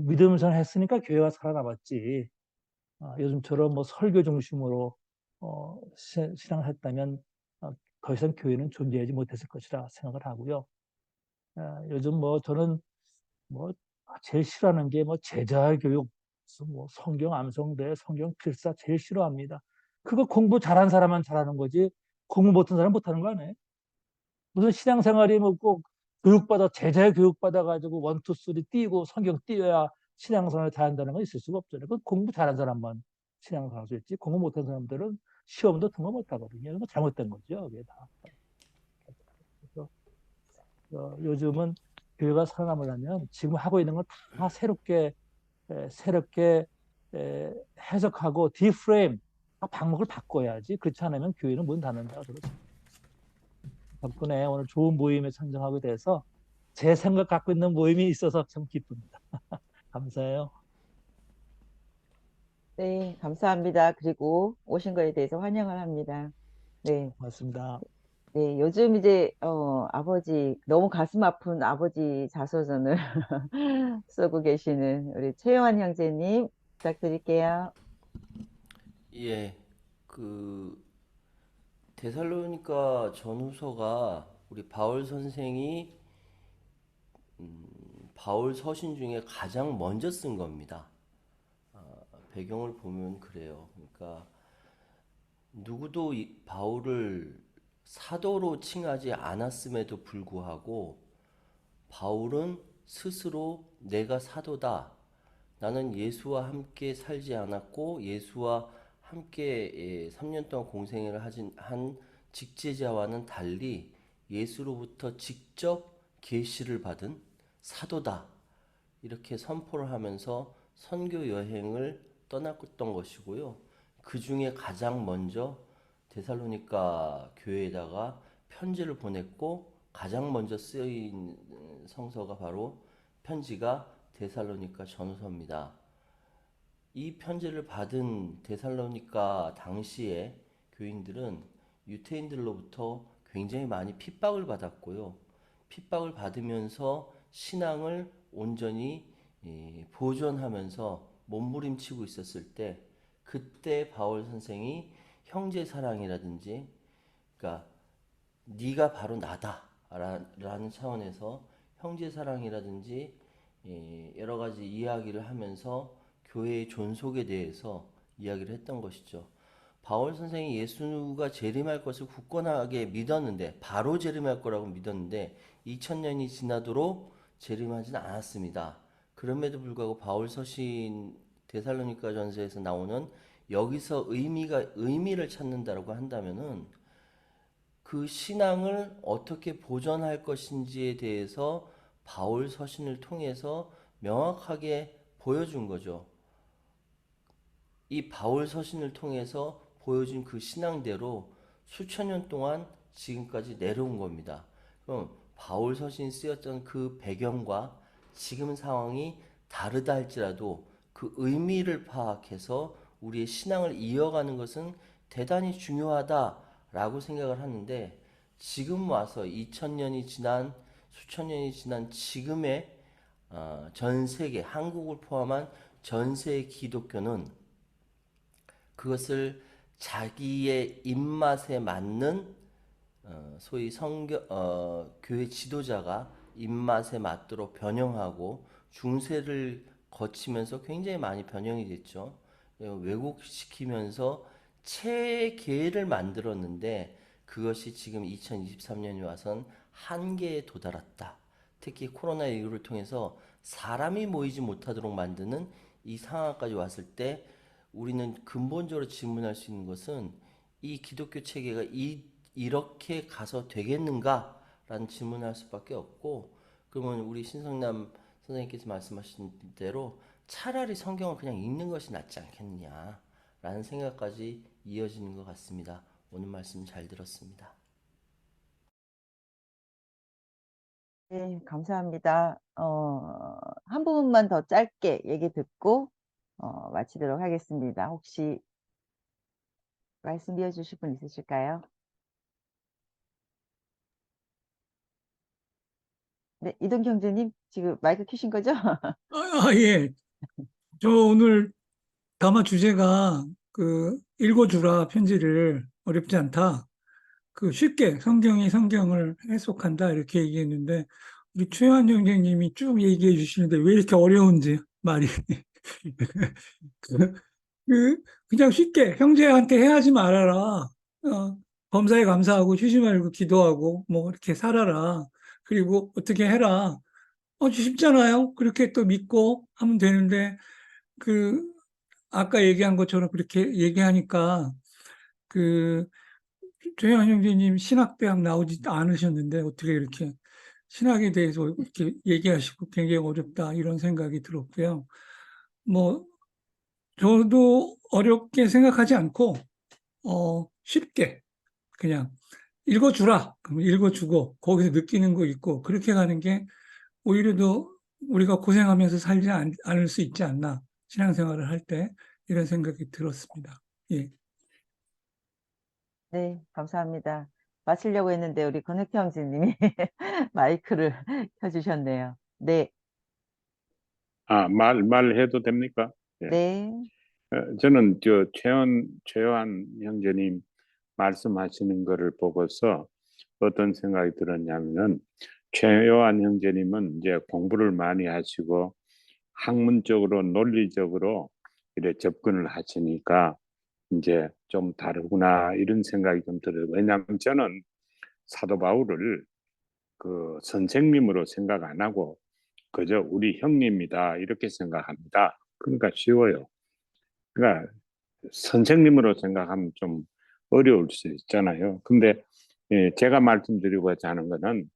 믿음 생활 했으니까 교회가 살아남았지. 요즘처럼 뭐 설교 중심으로 신앙을 했다면 더 이상 교회는 존재하지 못했을 것이라 생각을 하고요. 요즘 뭐 저는 뭐 제일 싫어하는 게 뭐 제자 교육, 뭐 성경 암송대, 성경 필사 제일 싫어합니다. 그거 공부 잘한 사람만 잘하는 거지 공부 못한 사람 못하는 거 아니에요? 무슨 신앙생활이 뭐 꼭 교육받아 제자 교육받아 가지고 원투 쓰리 띄고 성경 띄어야 신앙생활을 잘한다는 건 있을 수가 없잖아요. 그 공부 잘한 사람만 신앙생활 할 수 있지 공부 못한 사람들은 시험도 통과 못하거든요. 이거 잘못된 거죠. 그게 다. 그래서 요즘은 교회가 살아남으려면 지금 하고 있는 건 다 새롭게 해석하고 디프레임 방법을 바꿔야지. 그렇지 않으면 교회는 문 닫는다. 그렇습니다. 덕분에 오늘 좋은 모임에 참석하게 돼서 제 생각 갖고 있는 모임이 있어서 참 기쁩니다. 감사해요. 네, 감사합니다. 그리고 오신 거에 대해서 환영을 합니다. 네. 고맙습니다. 네, 요즘 이제 아버지 너무 가슴 아픈 아버지 자서전을 쓰고 계시는 우리 최요한 형제님 부탁드릴게요. 예, 그 데살로니가 전후서가 우리 바울 선생이 바울 서신 중에 가장 먼저 쓴 겁니다. 배경을 보면 그래요. 그러니까 누구도 바울을 사도로 칭하지 않았음에도 불구하고 바울은 스스로 내가 사도다. 나는 예수와 함께 살지 않았고 예수와 함께 3년 동안 공생애를 한 직제자와는 달리 예수로부터 직접 계시를 받은 사도다. 이렇게 선포를 하면서 선교 여행을 떠났던 것이고요. 그 중에 가장 먼저 데살로니가 교회에다가 편지를 보냈고 가장 먼저 쓰인 성서가 바로 편지가 데살로니가 전후서입니다. 이 편지를 받은 데살로니가 당시에 교인들은 유대인들로부터 굉장히 많이 핍박을 받았고요. 핍박을 받으면서 신앙을 온전히 보존하면서 몸부림치고 있었을 때 그때 바울 선생이 형제 사랑이라든지 그러니까 네가 바로 나다 라는 차원에서 형제 사랑이라든지 여러 가지 이야기를 하면서 교회의 존속에 대해서 이야기를 했던 것이죠. 바울 선생이 예수가 재림할 것을 굳건하게 믿었는데 바로 재림할 거라고 믿었는데 2000년이 지나도록 재림하지는 않았습니다. 그럼에도 불구하고 바울 서신 데살로니가전서에서 나오는 여기서 의미를 찾는다라고 한다면은 그 신앙을 어떻게 보존할 것인지에 대해서 바울 서신을 통해서 명확하게 보여준 거죠. 이 바울 서신을 통해서 보여준 그 신앙대로 수천 년 동안 지금까지 내려온 겁니다. 그럼 바울 서신이 쓰였던 그 배경과 지금 상황이 다르다 할지라도 그 의미를 파악해서 우리의 신앙을 이어가는 것은 대단히 중요하다라고 생각을 하는데, 지금 와서 2000년이 지난 수천 년이 지난 지금의 전 세계, 한국을 포함한 전 세계 기독교는 그것을 자기의 입맛에 맞는 소위 교회 지도자가 입맛에 맞도록 변형하고 중세를 거치면서 굉장히 많이 변형이 됐죠. 왜곡시키면서 체계를 만들었는데 그것이 지금 2023년이 와선 한계에 도달했다. 특히 코로나19를 통해서 사람이 모이지 못하도록 만드는 이 상황까지 왔을 때 우리는 근본적으로 질문할 수 있는 것은 이 기독교 체계가 이렇게 가서 되겠는가라는 질문을 할 수밖에 없고, 그러면 우리 신성남 선생님께서 말씀하신 대로 차라리 성경을 그냥 읽는 것이 낫지 않겠느냐라는 생각까지 이어지는 것 같습니다. 오늘 말씀 잘 들었습니다. 네, 감사합니다. 한 부분만 더 짧게 얘기 듣고 마치도록 하겠습니다. 혹시 말씀 이어주실 분 있으실까요? 네, 이동 형제님 지금 마이크 켜신 거죠? 예. 저 오늘 담화 주제가 그 읽어주라 편지를 어렵지 않다. 그 쉽게 성경을 해석한다 이렇게 얘기했는데 우리 최환 형제님이 쭉 얘기해 주시는데 왜 이렇게 어려운지 말이 그냥 쉽게 형제한테 해하지 말아라. 범사에 감사하고 쉬지 말고 기도하고 뭐 이렇게 살아라. 그리고 어떻게 해라. 쉽잖아요. 그렇게 또 믿고 하면 되는데 아까 얘기한 것처럼 그렇게 얘기하니까 최현 형제님 신학대학 나오지 않으셨는데 어떻게 이렇게 신학에 대해서 이렇게 얘기하시고 굉장히 어렵다 이런 생각이 들었고요. 뭐 저도 어렵게 생각하지 않고 쉽게 그냥 읽어주라. 그럼 읽어주고 거기서 느끼는 거 있고 그렇게 가는 게 오히려 더 우리가 고생하면서 살지 않을 수 있지 않나 신앙생활을 할 때 이런 생각이 들었습니다. 예. 네, 감사합니다. 마치려고 했는데 우리 건혁태 형제님이 마이크를 켜주셨네요. 네, 말해도 됩니까? 예. 네, 저는 최요한 형제님 말씀하시는 거를 보고서 어떤 생각이 들었냐면은, 최요한 형제님은 이제 공부를 많이 하시고 학문적으로 논리적으로 이렇게 접근을 하시니까 이제 좀 다르구나 이런 생각이 좀 들어요. 왜냐하면 저는 사도 바울을 그 선생님으로 생각 안 하고 그저 우리 형님이다 이렇게 생각합니다. 그러니까 쉬워요. 그러니까 선생님으로 생각하면 좀 어려울 수 있잖아요. 근데 제가 말씀드리고자 하는 거는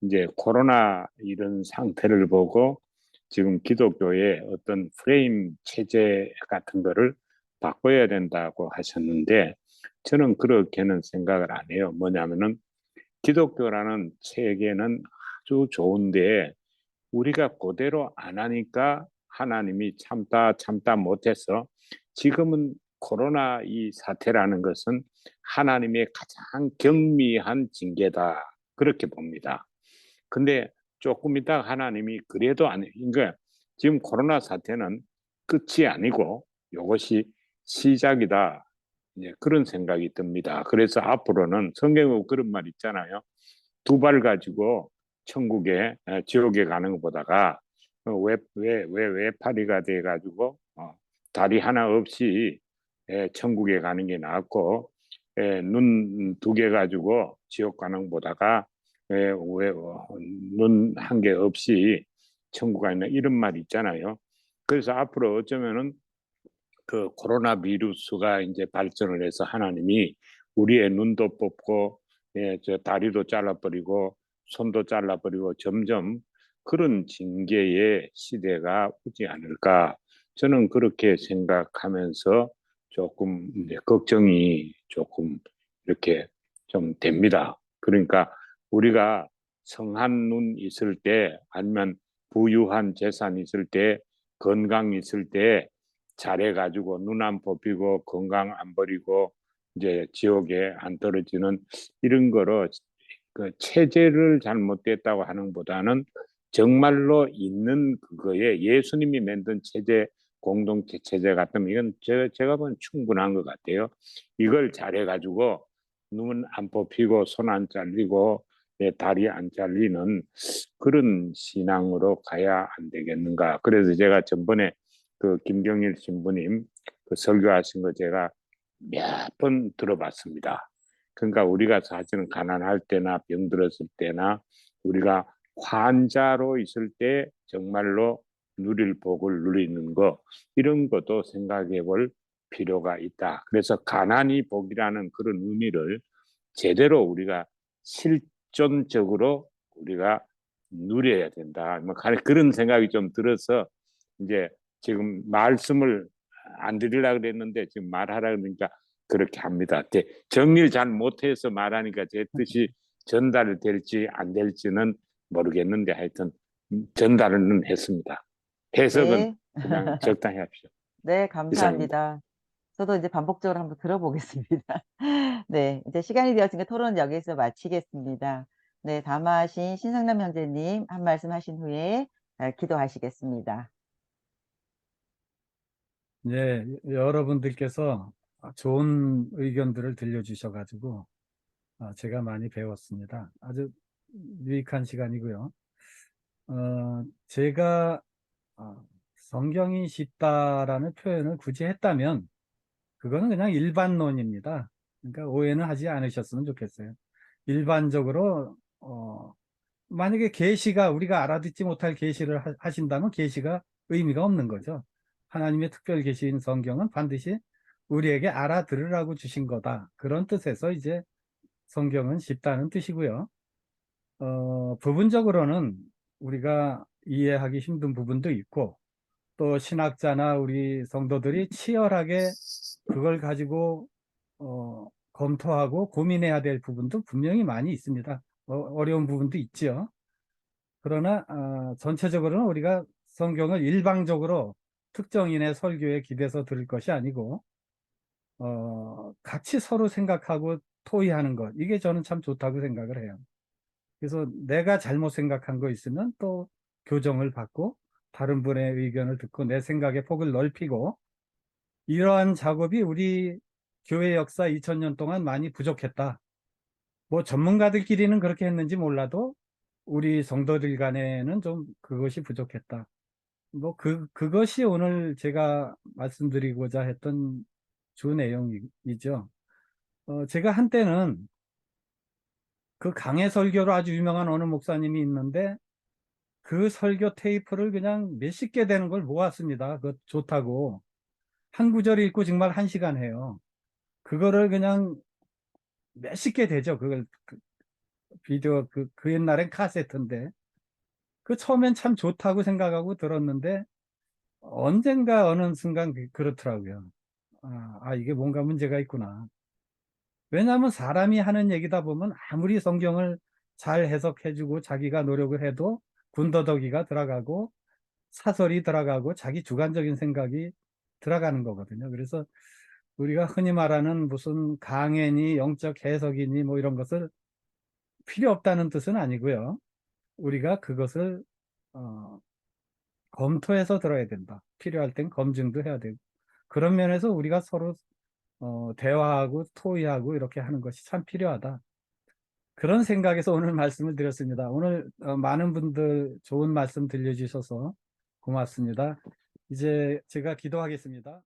이제 코로나 이런 상태를 보고 지금 기독교의 어떤 프레임 체제 같은 거를 바꿔야 된다고 하셨는데 저는 그렇게는 생각을 안 해요. 뭐냐면은 기독교라는 체계는 아주 좋은데 우리가 그대로 안 하니까 하나님이 참다 못해서 지금은 코로나 이 사태라는 것은 하나님의 가장 경미한 징계다 그렇게 봅니다. 근데 조금 있다 하나님이 그래도 그러니까 지금 코로나 사태는 끝이 아니고 이것이 시작이다. 그런 생각이 듭니다. 그래서 앞으로는 성경에 그런 말 있잖아요. 두 발 가지고 천국에 지옥에 가는 것보다가 외파리가 돼 가지고 다리 하나 없이 천국에 가는 게 낫고 눈 두 개 가지고 지옥 가는 것보다가 눈 한 개 없이 천국 가는 이런 말 있잖아요. 그래서 앞으로 어쩌면은 그 코로나 바이러스가 이제 발전을 해서 하나님이 우리의 눈도 뽑고 저 다리도 잘라버리고 손도 잘라버리고 점점 그런 징계의 시대가 오지 않을까 저는 그렇게 생각하면서 조금 이제 걱정이 조금 이렇게 좀 됩니다. 그러니까 우리가 성한 눈 있을 때 아니면 부유한 재산 있을 때 건강 있을 때 잘해가지고 눈 안 뽑히고 건강 안 버리고 이제 지옥에 안 떨어지는 이런 거로 그 체제를 잘못됐다고 하는 것보다는 정말로 있는 그거에 예수님이 만든 체제 공동체 체제 같으면 이건 제가 보면 충분한 것 같아요. 이걸 잘해가지고 눈 안 뽑히고 손 안 잘리고 다리 안 잘리는 그런 신앙으로 가야 안 되겠는가. 그래서 제가 전번에 그 김경일 신부님 그 설교하신 거 제가 몇 번 들어봤습니다. 그러니까 우리가 사실은 가난할 때나 병들었을 때나 우리가 환자로 있을 때 정말로 누릴 복을 누리는 거 이런 것도 생각해 볼 필요가 있다. 그래서 가난이 복이라는 그런 의미를 제대로 우리가 실존적으로 우리가 누려야 된다. 뭐 그런 생각이 좀 들어서 이제 지금 말씀을 안 드리려고 그랬는데 지금 말하라 그러니까 그렇게 합니다. 정리를 잘 못해서 말하니까 제 뜻이 전달될지 안 될지는 모르겠는데 하여튼 전달은 했습니다. 해석은 네. 그냥 적당히 합시다. 네, 이상입니다. 감사합니다. 저도 이제 반복적으로 한번 들어보겠습니다. 네, 이제 시간이 되었으니까 토론은 여기서 마치겠습니다. 네, 담화하신 신성남 형제님 한 말씀 하신 후에 기도하시겠습니다. 네, 여러분들께서 좋은 의견들을 들려주셔가지고 제가 많이 배웠습니다. 아주 유익한 시간이고요. 제가 성경이 쉽다라는 표현을 굳이 했다면 그거는 그냥 일반론입니다. 그러니까 오해는 하지 않으셨으면 좋겠어요. 일반적으로 만약에 계시가 우리가 알아듣지 못할 계시를 하신다면 계시가 의미가 없는 거죠. 하나님의 특별 계시인 성경은 반드시 우리에게 알아들으라고 주신 거다. 그런 뜻에서 이제 성경은 쉽다는 뜻이고요. 부분적으로는 우리가 이해하기 힘든 부분도 있고 또 신학자나 우리 성도들이 치열하게 그걸 가지고 검토하고 고민해야 될 부분도 분명히 많이 있습니다. 어려운 부분도 있지요. 그러나 전체적으로는 우리가 성경을 일방적으로 특정인의 설교에 기대서 들을 것이 아니고 같이 서로 생각하고 토의하는 것, 이게 저는 참 좋다고 생각을 해요. 그래서 내가 잘못 생각한 거 있으면 또 교정을 받고 다른 분의 의견을 듣고 내 생각의 폭을 넓히고, 이러한 작업이 우리 교회 역사 2000년 동안 많이 부족했다. 뭐 전문가들끼리는 그렇게 했는지 몰라도 우리 성도들 간에는 좀 그것이 부족했다. 뭐 그것이 오늘 제가 말씀드리고자 했던 주 내용이죠. 제가 한때는 그 강해 설교로 아주 유명한 어느 목사님이 있는데 그 설교 테이프를 그냥 몇십 개 되는 걸 모았습니다. 그거 좋다고. 한 구절 읽고 정말 1시간 해요. 그거를 그냥 몇십 개 되죠. 그걸 비디오 그 옛날엔 카세트인데 그 처음엔 참 좋다고 생각하고 들었는데 언젠가 어느 순간 그렇더라고요. 이게 뭔가 문제가 있구나. 왜냐하면 사람이 하는 얘기다 보면 아무리 성경을 잘 해석해주고 자기가 노력을 해도 군더더기가 들어가고 사설이 들어가고 자기 주관적인 생각이 들어가는 거거든요. 그래서 우리가 흔히 말하는 무슨 강해니 영적 해석이니 뭐 이런 것을 필요 없다는 뜻은 아니고요. 우리가 그것을 검토해서 들어야 된다. 필요할 땐 검증도 해야 되고, 그런 면에서 우리가 서로 대화하고 토의하고 이렇게 하는 것이 참 필요하다. 그런 생각에서 오늘 말씀을 드렸습니다. 오늘 많은 분들 좋은 말씀 들려주셔서 고맙습니다. 이제 제가 기도하겠습니다.